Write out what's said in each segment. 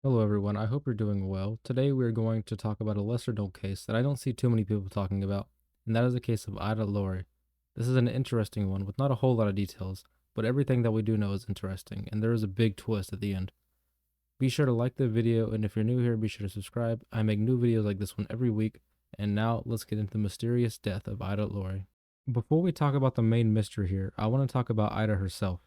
Hello, everyone. I hope you're doing well. Today, we're going to talk about a lesser known case that I don't see too many people talking about, and that is the case of Ida Lowry. This is an interesting one with not a whole lot of details, but everything that we do know is interesting, and there is a big twist at the end. Be sure to like the video, and if you're new here, be sure to subscribe. I make new videos like this one every week, and now let's get into the mysterious death of Ida Lowry. Before we talk about the main mystery here, I want to talk about Ida herself.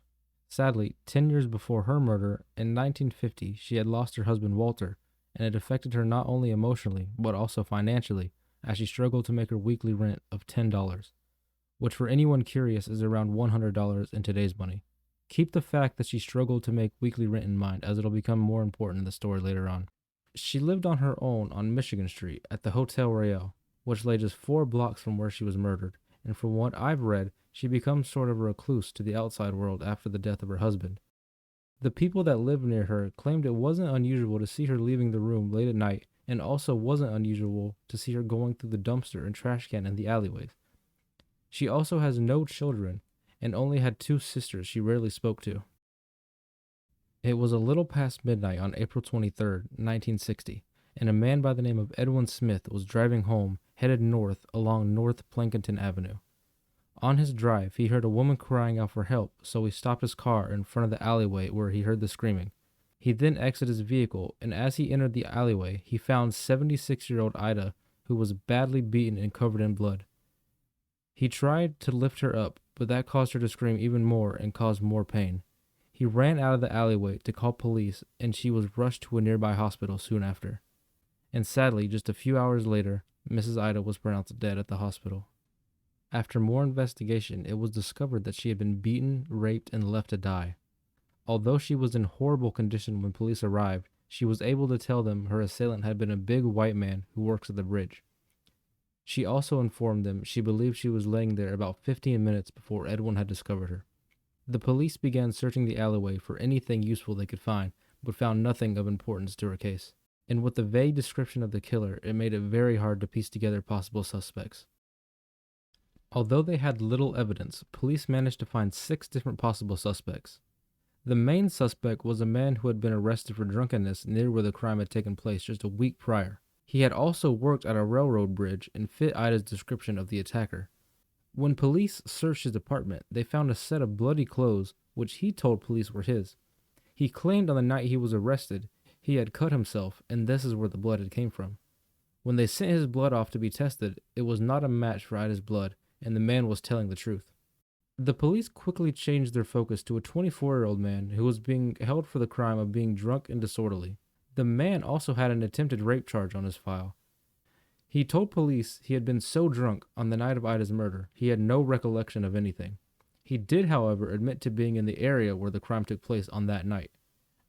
Sadly, 10 years before her murder, in 1950, she had lost her husband Walter, and it affected her not only emotionally, but also financially, as she struggled to make her weekly rent of $10, which for anyone curious is around $100 in today's money. Keep the fact that she struggled to make weekly rent in mind, as it'll become more important in the story later on. She lived on her own on Michigan Street at the Hotel Royale, which lay just 4 blocks from where she was murdered, and from what I've read, she becomes sort of a recluse to the outside world after the death of her husband. The people that lived near her claimed it wasn't unusual to see her leaving the room late at night, and also wasn't unusual to see her going through the dumpster and trash can in the alleyways. She also has no children, and only had 2 sisters she rarely spoke to. It was a little past midnight on April 23rd, 1960, and a man by the name of Edwin Smith was driving home, headed north along North Plankinton Avenue. On his drive, he heard a woman crying out for help, so he stopped his car in front of the alleyway where he heard the screaming. He then exited his vehicle, and as he entered the alleyway, he found 76-year-old Ida, who was badly beaten and covered in blood. He tried to lift her up, but that caused her to scream even more and caused more pain. He ran out of the alleyway to call police, and she was rushed to a nearby hospital soon after. And sadly, just a few hours later, Mrs. Ida was pronounced dead at the hospital. After more investigation, it was discovered that she had been beaten, raped, and left to die. Although she was in horrible condition when police arrived, she was able to tell them her assailant had been a big white man who works at the bridge. She also informed them she believed she was laying there about 15 minutes before Edwin had discovered her. The police began searching the alleyway for anything useful they could find, but found nothing of importance to her case. And with the vague description of the killer, it made it very hard to piece together possible suspects. Although they had little evidence, police managed to find 6 different possible suspects. The main suspect was a man who had been arrested for drunkenness near where the crime had taken place just a week prior. He had also worked at a railroad bridge and fit Ida's description of the attacker. When police searched his apartment, they found a set of bloody clothes, which he told police were his. He claimed on the night he was arrested, he had cut himself, and this is where the blood had came from. When they sent his blood off to be tested, it was not a match for Ida's blood, and the man was telling the truth. The police quickly changed their focus to a 24-year-old man who was being held for the crime of being drunk and disorderly. The man also had an attempted rape charge on his file. He told police he had been so drunk on the night of Ida's murder, he had no recollection of anything. He did, however, admit to being in the area where the crime took place on that night.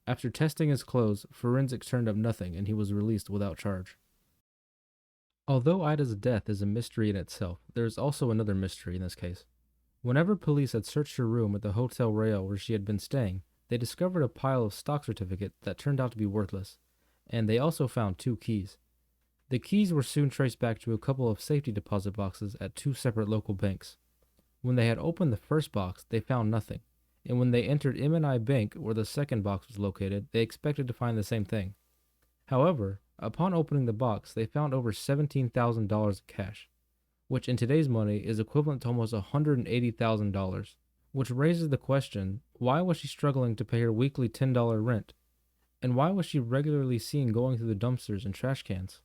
After testing his clothes, forensics turned up nothing and he was released without charge. Although Ida's death is a mystery in itself, there is also another mystery in this case. Whenever police had searched her room at the Hotel Royale where she had been staying, they discovered a pile of stock certificates that turned out to be worthless, and they also found 2 keys. The keys were soon traced back to a couple of safety deposit boxes at 2 separate local banks. When they had opened the first box, they found nothing, and when they entered M&I Bank, where the second box was located, they expected to find the same thing. However, upon opening the box, they found over $17,000 of cash, which in today's money is equivalent to almost $180,000, which raises the question, why was she struggling to pay her weekly $10 rent? And why was she regularly seen going through the dumpsters and trash cans?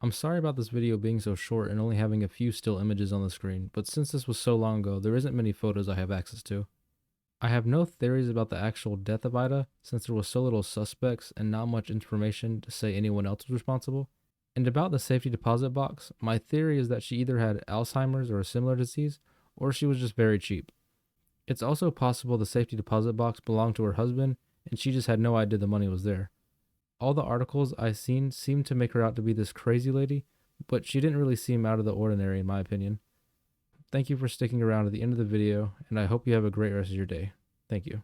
I'm sorry about this video being so short and only having a few still images on the screen, but since this was so long ago, there isn't many photos I have access to. I have no theories about the actual death of Ida, since there was so little suspects and not much information to say anyone else was responsible. And about the safety deposit box, my theory is that she either had Alzheimer's or a similar disease, or she was just very cheap. It's also possible the safety deposit box belonged to her husband, and she just had no idea the money was there. All the articles I've seen seem to make her out to be this crazy lady, but she didn't really seem out of the ordinary in my opinion. Thank you for sticking around to the end of the video, and I hope you have a great rest of your day. Thank you.